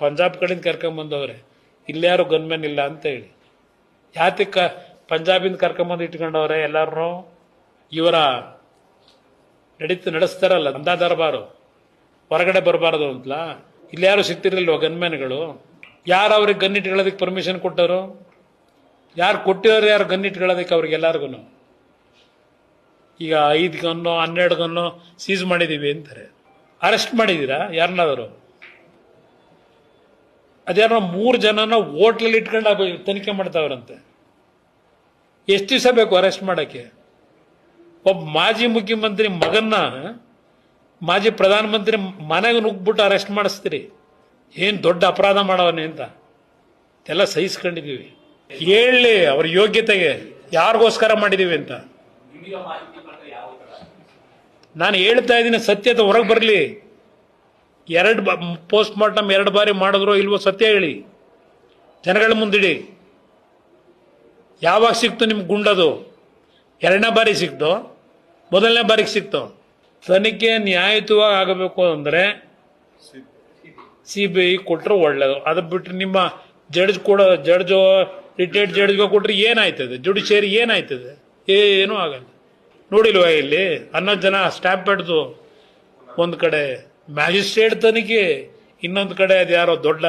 ಪಂಜಾಬ್ ಕಡೆಯಿಂದ ಕರ್ಕೊಂಬಂದವ್ರೆ, ಇಲ್ಲಾರು ಗನ್ಮೆನ್ ಇಲ್ಲ ಅಂತ ಹೇಳಿ. ಯಾತಕ್ಕ ಪಂಜಾಬಿಂದ ಕರ್ಕೊಂಬಂದು ಇಟ್ಕೊಂಡವ್ರೆ ಎಲ್ಲಾರು? ಇವರ ನಡೆಸ್ತಾರಲ್ಲ ದಂಧಾ ದರ್ಬಾರು, ಹೊರಗಡೆ ಬರಬಾರದು ಅಂತಲಾ? ಇಲ್ಲಾರು ಸಿಗ್ತಿರ್ಲಿಲ್ವ ಗನ್ಮೆನ್ಗಳು? ಯಾರು ಅವ್ರಿಗೆ ಗನ್ ಇಟ್ಕೊಳ್ಳೋದಕ್ಕೆ ಪರ್ಮಿಷನ್ ಕೊಟ್ಟರು? ಯಾರು ಕೊಟ್ಟಿರೋರು? ಯಾರು ಗನ್ ಇಟ್ಕೊಳ್ಳೋದಕ್ಕೆ ಅವ್ರಿಗೆಲ್ಲರಿಗೂ? ಈಗ 5 ಗನ್ನು 12 ಗನ್ನು ಸೀಸ್ ಮಾಡಿದೀವಿ ಅಂತಾರೆ. ಅರೆಸ್ಟ್ ಮಾಡಿದೀರಾ ಯಾರನ್ನಾದ್ರು? ಅದ್ಯಾರೋ 3 ಜನನ ಹೋಟ್ಲಲ್ಲಿ ಇಟ್ಕೊಂಡು ತನಿಖೆ ಮಾಡ್ತಾವ್ರಂತೆ. ಎಷ್ಟು ದಿವಸ ಬೇಕು ಅರೆಸ್ಟ್ ಮಾಡಕ್ಕೆ? ಒಬ್ಬ ಮಾಜಿ ಮುಖ್ಯಮಂತ್ರಿ ಮಗನ್ನ ಮಾಜಿ ಪ್ರಧಾನಮಂತ್ರಿ ಮನೆಗೆ ನುಗ್ಬಿಟ್ಟು ಅರೆಸ್ಟ್ ಮಾಡಿಸ್ತೀರಿ? ಏನ್ ದೊಡ್ಡ ಅಪರಾಧ ಮಾಡವನೇ ಅಂತ ಎಲ್ಲ ಸಹಿಸ್ಕೊಂಡಿದೀವಿ. ಹೇಳಿ ಅವ್ರ ಯೋಗ್ಯತೆಗೆ ಯಾರಿಗೋಸ್ಕರ ಮಾಡಿದೀವಿ ಅಂತ. ನಾನು ಹೇಳ್ತಾ ಇದ್ದೀನಿ, ಸತ್ಯತೆ ಹೊರಗೆ ಬರಲಿ. 2 ಪೋಸ್ಟ್ ಮಾರ್ಟಮ್ 2 ಬಾರಿ ಮಾಡಿದ್ರು ಇಲ್ವೋ ಸತ್ಯ ಹೇಳಿ, ಜನಗಳ ಮುಂದಿಡಿ. ಯಾವಾಗ ಸಿಕ್ತು ನಿಮ್ಗೆ ಗುಂಡದು? 2ನೇ ಬಾರಿ ಸಿಕ್ತು? ಮೊದಲನೇ ಬಾರಿಗೆ ಸಿಕ್ತು? ತನಿಖೆ ನ್ಯಾಯಯುತವಾಗಿ ಆಗಬೇಕು ಅಂದ್ರೆ CBI ಕೊಟ್ಟರು ಒಳ್ಳೇದು. ಅದು ಬಿಟ್ಟರೆ ನಿಮ್ಮ ಜಡ್ಜು ರಿಟೈರ್ಡ್ ಜಡ್ಜ್ಗೆ ಕೊಟ್ರೆ ಏನಾಯ್ತದೆ? ಜುಡಿಷಿಯರಿ ಏನಾಯ್ತದೆ? ಏನೂ ಆಗಲ್ಲ. ನೋಡಿಲ್ವಾ ಇಲ್ಲಿ 11 ಜನ ಸ್ಟ್ಯಾಂಪ್ ಹಿಡ್ದು, ಒಂದು ಕಡೆ ಮ್ಯಾಜಿಸ್ಟ್ರೇಟ್ ತನಿಖೆ, ಇನ್ನೊಂದು ಕಡೆ ಅದು ಯಾರೋ ದೊಡ್ಡ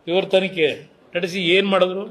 ಇವ್ರ ತನಿಖೆ ನಡೆಸಿ ಏನ್ ಮಾಡಿದ್ರು?